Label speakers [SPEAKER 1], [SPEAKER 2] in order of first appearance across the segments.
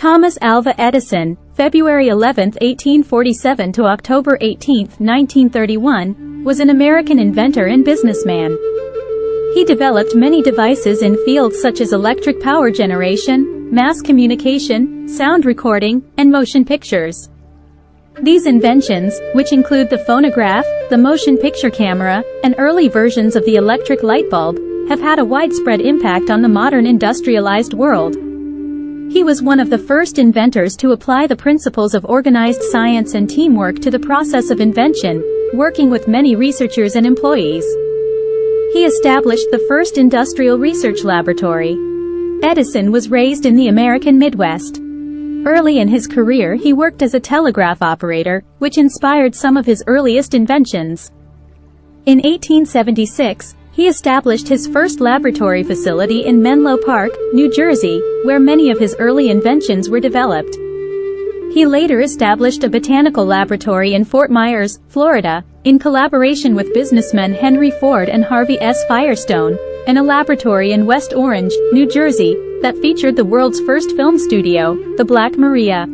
[SPEAKER 1] Thomas Alva Edison, February 11, 1847 to October 18, 1931, was an American inventor and businessman. He developed many devices in fields such as electric power generation, mass communication, sound recording, and motion pictures. These inventions, which include the phonograph, the motion picture camera, and early versions of the electric light bulb, have had a widespread impact on the modern industrialized world. He was one of the first inventors to apply the principles of organized science and teamwork to the process of invention, working with many researchers and employees. He established the first industrial research laboratory. Edison was raised in the American Midwest. Early in his career he worked as a telegraph operator, which inspired some of his earliest inventions. In 1876, he established his first laboratory facility in Menlo Park, New Jersey, where many of his early inventions were developed. He later established a botanical laboratory in Fort Myers, Florida, in collaboration with businessmen Henry Ford and Harvey S. Firestone, and a laboratory in West Orange, New Jersey, that featured the world's first film studio, the Black Maria.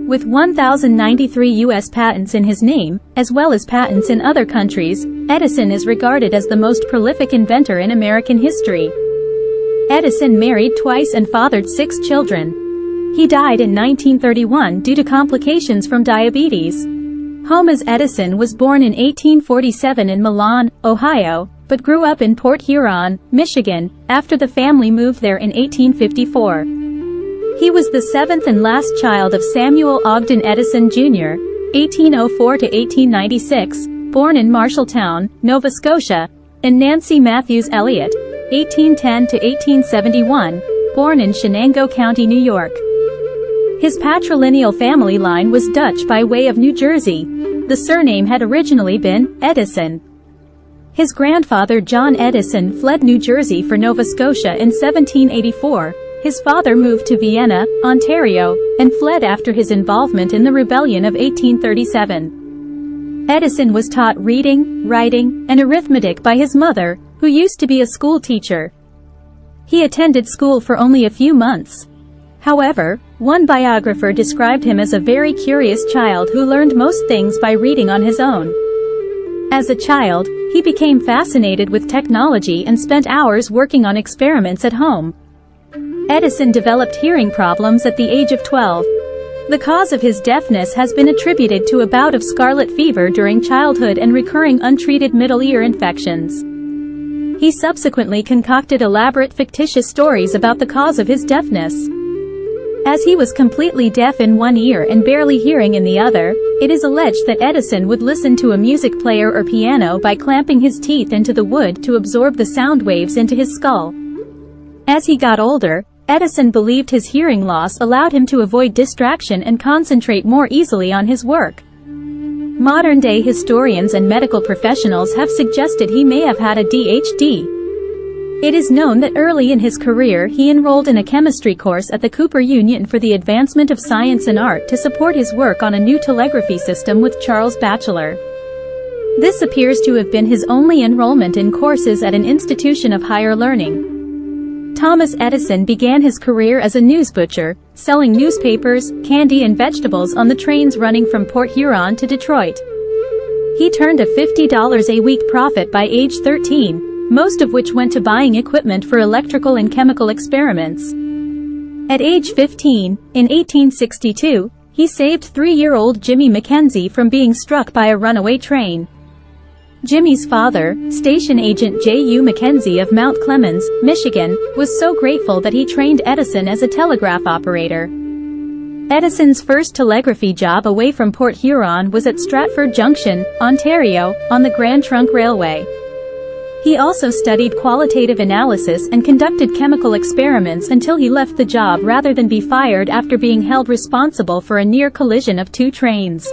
[SPEAKER 1] With 1,093 U.S. patents in his name, as well as patents in other countries, Edison is regarded as the most prolific inventor in American history. Edison married twice and fathered 6 children. He died in 1931 due to complications from diabetes. Thomas Edison was born in 1847 in Milan, Ohio, but grew up in Port Huron, Michigan, after the family moved there in 1854. He was the 7th and last child of Samuel Ogden Edison, Jr., 1804–1896, born in Marshalltown, Nova Scotia, and Nancy Matthews Elliott, 1810–1871, born in Shenango County, New York. His patrilineal family line was Dutch by way of New Jersey. The surname had originally been Edison. His grandfather John Edison fled New Jersey for Nova Scotia in 1784. His father moved to Vienna, Ontario, and fled after his involvement in the Rebellion of 1837. Edison was taught reading, writing, and arithmetic by his mother, who used to be a school teacher. He attended school for only a few months. However, one biographer described him as a very curious child who learned most things by reading on his own. As a child, he became fascinated with technology and spent hours working on experiments at home. Edison developed hearing problems at the age of 12. The cause of his deafness has been attributed to a bout of scarlet fever during childhood and recurring untreated middle ear infections. He subsequently concocted elaborate fictitious stories about the cause of his deafness. As he was completely deaf in one ear and barely hearing in the other, it is alleged that Edison would listen to a music player or piano by clamping his teeth into the wood to absorb the sound waves into his skull. As he got older, Edison believed his hearing loss allowed him to avoid distraction and concentrate more easily on his work. Modern-day historians and medical professionals have suggested he may have had ADHD. It is known that early in his career he enrolled in a chemistry course at the Cooper Union for the Advancement of Science and Art to support his work on a new telegraphy system with Charles Batchelor. This appears to have been his only enrollment in courses at an institution of higher learning. Thomas Edison began his career as a news butcher, selling newspapers, candy and vegetables on the trains running from Port Huron to Detroit. He turned a $50 a week profit by age 13, most of which went to buying equipment for electrical and chemical experiments. At age 15, in 1862, he saved 3-year-old Jimmy Mackenzie from being struck by a runaway train. Jimmy's father, station agent J.U. Mackenzie of Mount Clemens, Michigan, was so grateful that he trained Edison as a telegraph operator. Edison's first telegraphy job away from Port Huron was at Stratford Junction, Ontario, on the Grand Trunk Railway. He also studied qualitative analysis and conducted chemical experiments until he left the job rather than be fired after being held responsible for a near collision of 2 trains.